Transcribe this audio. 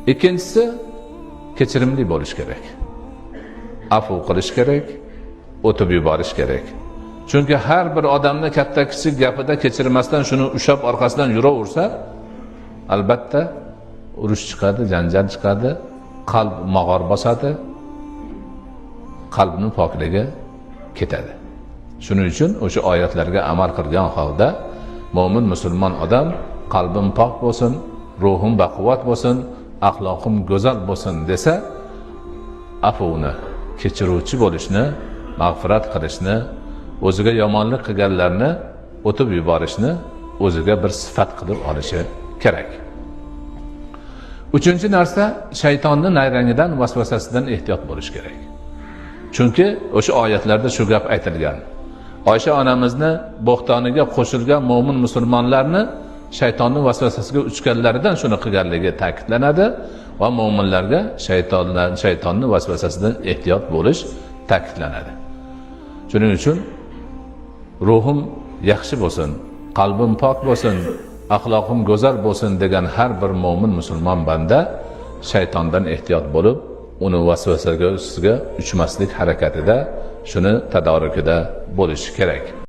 Ikkinchisi, kechirimli bo'lish kerak. Afv qilish kerak, o'tib yuborish kerak. Chunki har bir odamni katta kichik gapida kechirmasdan shuni ushab orqasidan yuraversa, albatta urush chiqadi, janjal chiqadi, qalb mog'or bosadi, qalbning pokligi ketadi. Shuning uchun o'sha oyatlarga amal qilgan holda mo'min musulmon odam qalbim pok bo'lsin, ruhim baquvvat bo'lsin, axloqim go'zal bo'lsin desa, afvni, kechiruvchi bo'lishni, mag'firat qilishni, o'ziga yomonlik qilganlarni o'tib yuborishni o'ziga bir sifat qilib olishi kerak. Uchinchi narsa, shaytonning nayrangidan, vasvasasidan ehtiyot bo'lish kerak. Chunki o'sha oyatlarda shu gap aytilgan. Oysha onamizni bo'xtoniga qo'shilgan mo'min musulmonlarni shaytonning vasvasasiga uchganlaridan shuni qilganligi ta'kidlanadi va mo'minlarga shaytonning vasvasasidan ehtiyot bo'lish ta'kidlanadi. Shuning uchun ruhim yaxshi bo'lsin, qalbim pok bo'lsin, axloqim go'zal bo'lsin degan har bir mo'min musulmon banda shaytondan ehtiyot bo'lib, uni vasvasasiga uchmaslik harakatida, shuni tadorikida bo'lishi kerak.